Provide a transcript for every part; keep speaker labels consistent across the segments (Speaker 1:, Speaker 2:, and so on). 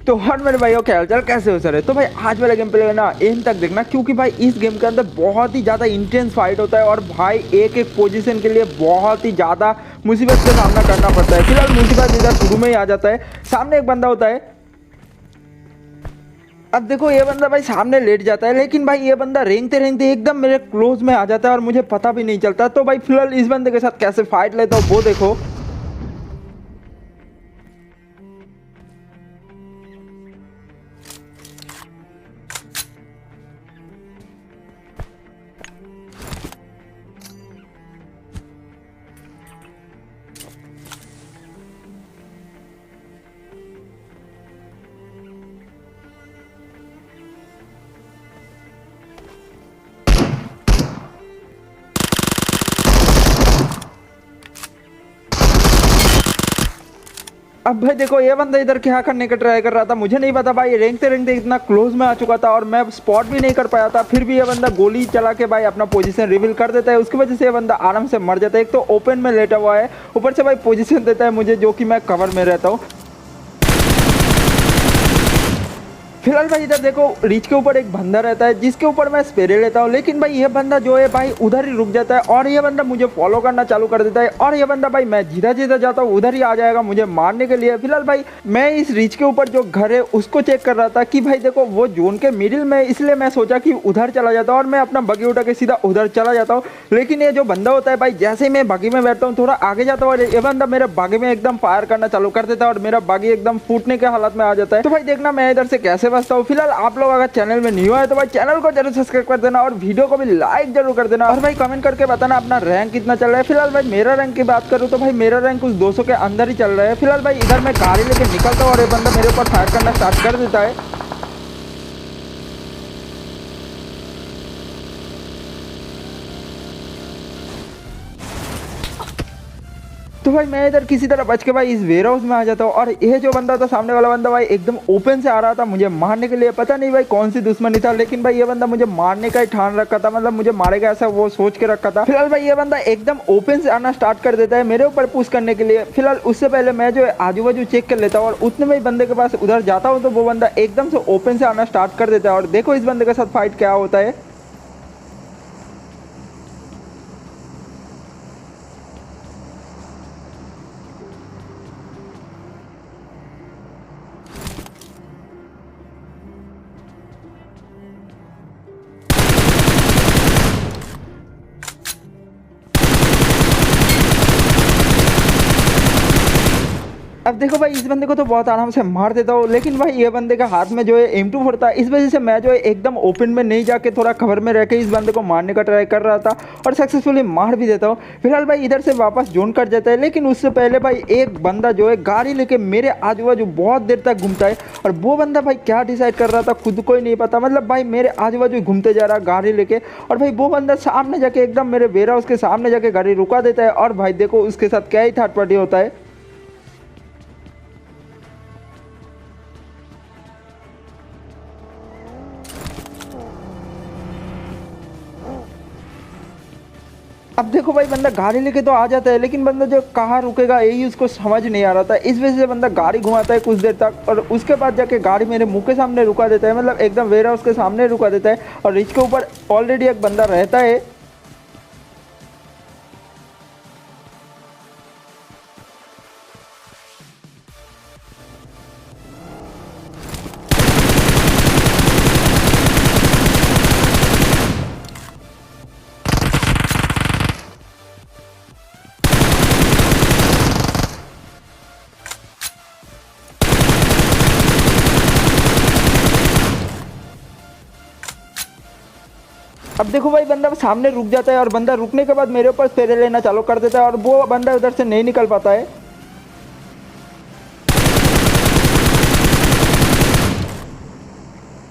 Speaker 1: तो और मेरे भाइयों क्या हालचाल, कैसे हो सर? तो भाई आज वाला गेम प्ले ना एंड तक देखना, क्योंकि भाई इस गेम के अंदर बहुत ही ज़्यादा इंटेंस फाइट होता है और भाई एक एक पोजीशन के लिए बहुत ही ज़्यादा मुसीबत का सामना करना पड़ता है। फिलहाल मुसीबत इधर शुरू में ही आ जाता है। सामने एक बंदा होता है। अब देखो ये बंदा भाई सामने लेट जाता है, लेकिन भाई ये बंदा रेंगते रेंगते एकदम मेरे क्लोज में आ जाता है और मुझे पता भी नहीं चलता। तो भाई फिलहाल इस बंदे के साथ कैसे फाइट लेता हूँ वो देखो। अब भाई देखो ये बंदा इधर क्या करने का ट्राई कर रहा था, मुझे नहीं पता भाई। रेंगते रेंगते इतना क्लोज में आ चुका था और मैं स्पॉट भी नहीं कर पाया था। फिर भी ये बंदा गोली चला के भाई अपना पोजीशन रिवील कर देता है। उसकी वजह से ये बंदा आराम से मर जाता है। एक तो ओपन में लेटा हुआ है, ऊपर से भाई पोजीशन देता है मुझे, जो कि मैं कवर में रहता हूँ। फिलहाल भाई इधर देखो रिच के ऊपर एक बंदा रहता है जिसके ऊपर मैं स्पेरे लेता हूँ, लेकिन भाई ये बंदा जो है भाई उधर ही रुक जाता है और ये बंदा मुझे फॉलो करना चालू कर देता है। और ये बंदा भाई मैं जिधर जिधर जाता हूँ उधर ही आ जाएगा मुझे मारने के लिए। फिलहाल भाई मैं इस रिच के ऊपर जो घर है उसको चेक कर रहा था कि भाई देखो वो जोन के मिडिल में, इसलिए मैं सोचा कि उधर चला जाता हूँ और मैं अपना बगी उठा के सीधा उधर चला जाता हूँ। लेकिन ये जो बंदा होता है भाई, जैसे ही मैं बागी में बैठता हूँ थोड़ा आगे जाता हूँ और ये बंदा मेरे बागी में एकदम फायर करना चालू कर देता है और मेरा बागी एकदम फूटने के हालत में आ जाता है। तो भाई देखना मैं इधर से कैसे बचता हूँ। फिलहाल आप लोग अगर चैनल में न्यू है तो भाई चैनल को जरूर सब्सक्राइब कर देना और वीडियो को भी लाइक जरूर कर देना और भाई कमेंट करके बताना अपना रैंक कितना चल रहा है। फिलहाल भाई मेरा रैंक की बात करूँ तो भाई मेरा रैंक कुछ 200 के अंदर ही चल रहा है। फिलहाल भाई इधर मैं गाड़ी लेके निकलता हूँ और ये बंदा मेरे ऊपर फायर करना स्टार्ट कर देता है। तो भाई मैं इधर किसी तरह बच के भाई इस वेयर हाउस में आ जाता हूँ और ये जो बंदा था सामने वाला बंदा भाई एकदम ओपन से आ रहा था मुझे मारने के लिए। पता नहीं भाई कौन सी दुश्मनी था, लेकिन भाई ये बंदा मुझे मारने का ही ठान रखा था, मतलब मुझे मारेगा ऐसा वो सोच के रखा था। फिलहाल भाई ये बंदा एकदम ओपन से आना स्टार्ट कर देता है मेरे ऊपर पुश करने के लिए। फिलहाल उससे पहले मैं जो है आजू बाजू चेक कर लेता हूँ और उतने में बंदे के पास उधर जाता हूँ तो वो बंदा एकदम से ओपन से आना स्टार्ट कर देता है। और देखो इस बंदे के साथ फाइट क्या होता है। अब देखो भाई इस बंदे को तो बहुत आराम से मार देता हूँ, लेकिन भाई ये बंदे का हाथ में जो है M2 था, इस वजह से मैं जो है एकदम ओपन में नहीं जाके थोड़ा कवर में रह के इस बंदे को मारने का ट्राई कर रहा था और सक्सेसफुली मार भी देता हूँ। फिलहाल भाई इधर से वापस जोन कट जाता है, लेकिन उससे पहले भाई एक बंदा जो है गाड़ी लेके मेरे आजू बाजू बहुत देर तक घूमता है और वो बंदा भाई क्या डिसाइड कर रहा था खुद को ही नहीं पता। मतलब भाई मेरे आजू बाजू घूमते जा रहा गाड़ी लेके और भाई वो बंदा सामने जाके एकदम मेरे वेयर हाउस के सामने जाके गाड़ी रुका देता है और भाई देखो उसके साथ क्या ही थर्ड पार्टी होता है। अब देखो भाई बंदा गाड़ी लेके तो आ जाता है, लेकिन बंदा जो कहाँ रुकेगा यही उसको समझ नहीं आ रहा था। इस वजह से बंदा गाड़ी घुमाता है कुछ देर तक और उसके बाद जाके गाड़ी मेरे मुंह के सामने रुका देता है, मतलब एकदम वेयर हाउस के सामने रुका देता है और रिच के ऊपर ऑलरेडी एक बंदा रहता है। अब देखो भाई बंदा सामने रुक जाता है और बंदा रुकने के बाद मेरे ऊपर फेरे लेना चालू कर देता है और वो बंदा उधर से नहीं निकल पाता है।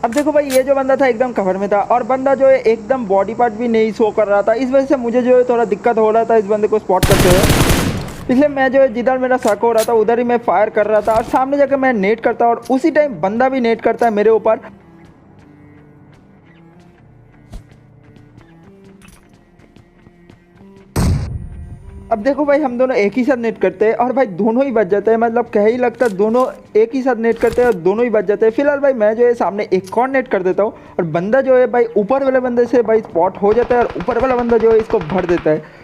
Speaker 1: अब देखो भाई ये जो बंदा था एकदम कवर में था और बंदा जो है एकदम बॉडी पार्ट भी नहीं शो कर रहा था, इस वजह से मुझे जो है थोड़ा दिक्कत हो रहा था इस बंदे को स्पॉट करते हुए। इसलिए मैं जो है जिधर मेरा शक हो रहा था उधर ही मैं फायर कर रहा था और सामने जाकर मैं नेट करता और उसी टाइम बंदा भी नेट करता है मेरे ऊपर। अब देखो भाई हम दोनों एक ही साथ नेट करते हैं और भाई दोनों ही बच जाते हैं, मतलब कह ही लगता है दोनों एक ही साथ नेट करते हैं और दोनों ही बच जाते हैं। फिलहाल भाई मैं जो है सामने एक और नेट कर देता हूँ और बंदा जो है भाई ऊपर वाले बंदे से भाई स्पॉट हो जाता है और ऊपर वाला बंदा जो है इसको भर देता है।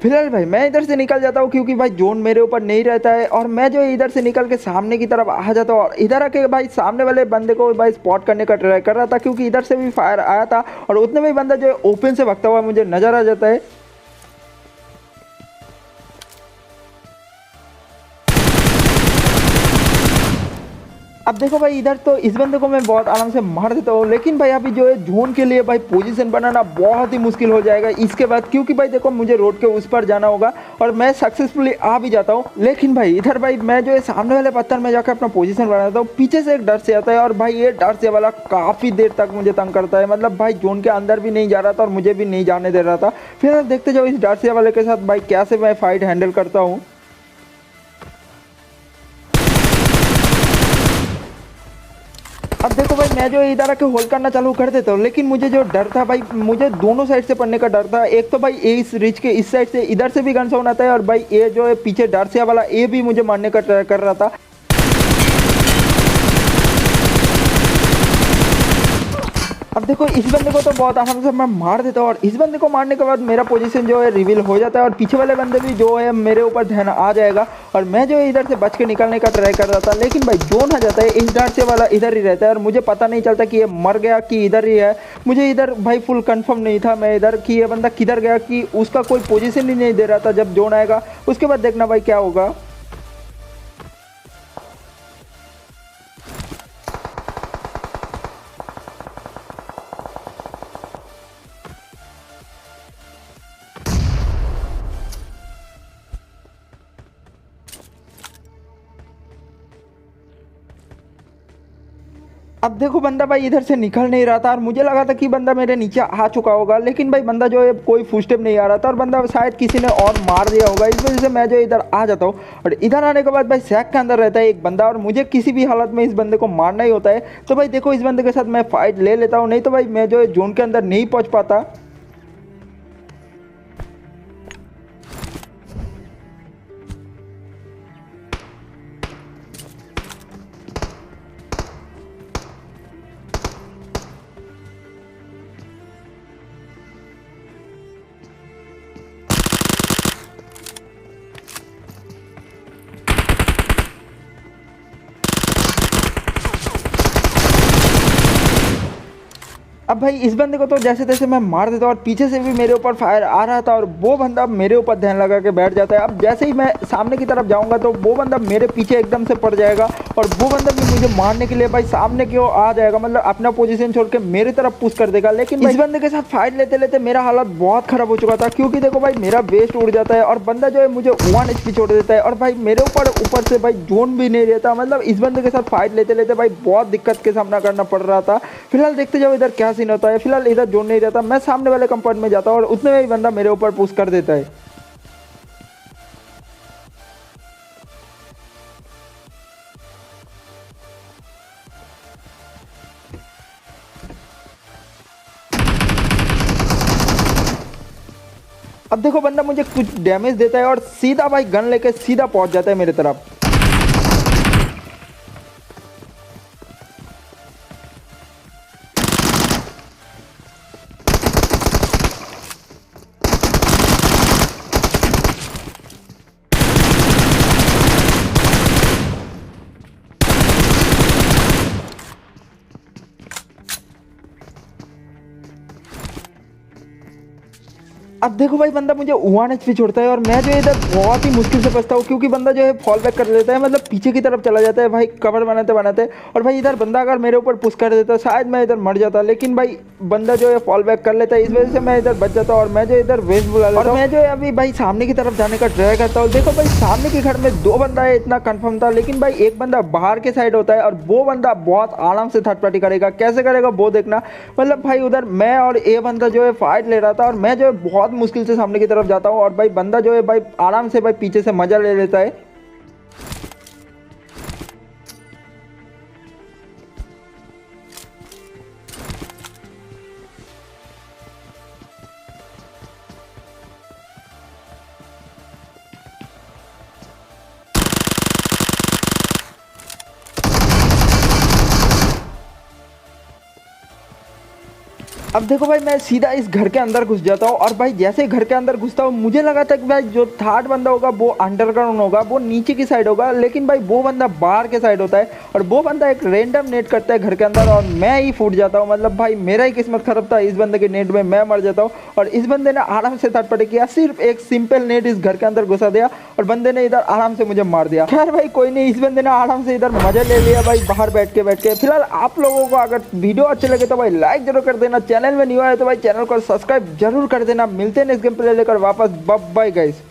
Speaker 1: फिलहाल भाई मैं इधर से निकल जाता हूँ क्योंकि भाई जोन मेरे ऊपर नहीं रहता है और मैं जो है इधर से निकल के सामने की तरफ आ जाता हूँ और इधर आके भाई सामने वाले बंदे को भाई स्पॉट करने का ट्राई कर रहा था क्योंकि इधर से भी फायर आया था और उतने में ही बंदा जो है ओपन से भागता हुआ मुझे नजर आ जाता है। अब देखो भाई इधर तो इस बंदे को मैं बहुत आराम से मार देता हूँ, लेकिन भाई अभी जो है जोन के लिए भाई पोजीशन बनाना बहुत ही मुश्किल हो जाएगा इसके बाद, क्योंकि भाई देखो मुझे रोड के उस पर जाना होगा और मैं सक्सेसफुली आ भी जाता हूँ। लेकिन भाई इधर भाई मैं जो है सामने वाले पत्थर में जाकर अपना पोजीशन बनाता हूँ, पीछे से एक डर से आता है और भाई ये डर से वाला काफ़ी देर तक मुझे तंग करता है, मतलब भाई जोन के अंदर भी नहीं जा रहा था और मुझे भी नहीं जाने दे रहा था। फिर देखते जाओ इस डर से वाले के साथ भाई कैसे मैं फाइट हैंडल करता हूँ। अब देखो भाई मैं जो इधर आके होल्ड करना चालू कर देता हूँ, लेकिन मुझे जो डर था भाई मुझे दोनों साइड से पड़ने का डर था। एक तो भाई इस रिच के इस साइड से इधर से भी गन साउंड आता है और भाई ये जो है पीछे डार्सिया वाला ये भी मुझे मारने का ट्राई कर रहा था। अब देखो इस बंदे को तो बहुत आराम से मैं मार देता हूँ और इस बंदे को मारने के बाद मेरा पोजीशन जो है रिवील हो जाता है और पीछे वाले बंदे भी जो है मेरे ऊपर ध्यान आ जाएगा और मैं जो है इधर से बच के निकलने का ट्राई कर रहा था, लेकिन भाई जोन आ जाता है इस डर से वाला इधर ही रहता है और मुझे पता नहीं चलता कि ये मर गया कि इधर ही है। मुझे इधर भाई फुल कंफर्म नहीं था मैं इधर कि ये बंदा किधर गया, कि उसका कोई पोजीशन ही नहीं दे रहा था। जब जोन आएगा उसके बाद देखना भाई क्या होगा। अब देखो बंदा भाई इधर से निकल नहीं रहा था और मुझे लगा था कि बंदा मेरे नीचे आ चुका होगा, लेकिन भाई बंदा जो है कोई फुटस्टेप नहीं आ रहा था और बंदा शायद किसी ने और मार दिया होगा। इस वजह से मैं जो इधर आ जाता हूँ और इधर आने के बाद भाई सैक के अंदर रहता है एक बंदा और मुझे किसी भी हालत में इस बंदे को मारना ही होता है। तो भाई देखो इस बंदे के साथ मैं फाइट ले लेता हूँ, नहीं तो भाई मैं जो है जोन के अंदर नहीं पहुँच पाता। अब भाई इस बंदे को तो जैसे तैसे मैं मार देता हूँ और पीछे से भी मेरे ऊपर फायर आ रहा था और वो बंदा मेरे ऊपर ध्यान लगा के बैठ जाता है। अब जैसे ही मैं सामने की तरफ जाऊंगा तो वो बंदा मेरे पीछे एकदम से पड़ जाएगा और वो बंदा भी मुझे मारने के लिए भाई सामने की ओर आ जाएगा, मतलब अपना पोजीशन छोड़ के मेरी तरफ पुश कर देगा। लेकिन इस बंदे के साथ फाइट लेते लेते मेरा हालत बहुत खराब हो चुका था, क्योंकि देखो भाई मेरा वेस्ट उड़ जाता है और बंदा जो है मुझे 1 HP छोड़ देता है और भाई मेरे ऊपर से भाई जोन भी नहीं रहता। मतलब इस बंदे के साथ फाइट लेते लेते भाई बहुत दिक्कत के सामना करना पड़ रहा था। फिलहाल देखते जाओ इधर क्या सीन होता है। फिलहाल इधर जोन नहीं रहता, मैं सामने वाले कंपाउंड में जाता हूँ और उतने में ही बंदा मेरे ऊपर पुश कर देता है। अब देखो बंदा मुझे कुछ डैमेज देता है और सीधा भाई गन लेके सीधा पहुंच जाता है मेरे तरफ। अब देखो भाई बंदा मुझे 1 HP छोड़ता है और मैं जो है इधर बहुत ही मुश्किल से बचता हूँ, क्योंकि बंदा जो है फॉल बैक कर लेता है, मतलब पीछे की तरफ चला जाता है भाई कवर बनाते बनाते। और भाई इधर बंदा अगर मेरे ऊपर पुश कर देता शायद मैं इधर मर जाता, लेकिन भाई बंदा जो है फॉल बैक कर लेता है, इस वजह से मैं इधर बच जाता हूँ और मैं जो इधर वेस्ट बुला लेता हूँ और मैं जो है अभी भाई सामने की तरफ जाने का ट्राई करता हूँ। देखो भाई सामने के घर में 2 बंदा है इतना कंफर्म था, लेकिन भाई एक बंदा बाहर के साइड होता है और वो बंदा बहुत आराम से थर्ड पार्टी करेगा। कैसे करेगा वो देखना। मतलब भाई उधर मैं और ये बंदा जो है फाइट ले रहा था और मैं जो है बहुत मुश्किल से सामने की तरफ जाता हूँ और भाई बंदा जो है भाई आराम से भाई पीछे से मजा ले लेता है। अब देखो भाई मैं सीधा इस घर के अंदर घुस जाता हूँ और भाई जैसे ही घर के अंदर घुसता हूँ मुझे लगा था कि भाई जो थर्ड बंदा होगा वो अंडरग्राउंड होगा, वो नीचे की साइड होगा, लेकिन भाई वो बंदा बाहर के साइड होता है और वो बंदा एक रैंडम नेट करता है घर के अंदर और मैं ही फूट जाता हूँ। मतलब भाई मेरा ही किस्मत खराब था, इस बंदे के नेट में मैं मर जाता हूँ और इस बंदे ने आराम से थर्ड पार्टी किया, सिर्फ एक सिंपल नेट इस घर के अंदर घुसा दिया और बंदे ने इधर आराम से मुझे मार दिया। खैर भाई कोई नहीं, इस बंदे ने आराम से इधर मजा ले लिया भाई बाहर बैठ के। फिलहाल आप लोगों को अगर वीडियो अच्छे लगे तो भाई लाइक जरूर कर देना, चैनल में न्यू आए तो भाई चैनल को सब्सक्राइब जरूर कर देना। मिलते हैं नेक्स्ट गेम प्ले लेकर वापस, बाय गाइस।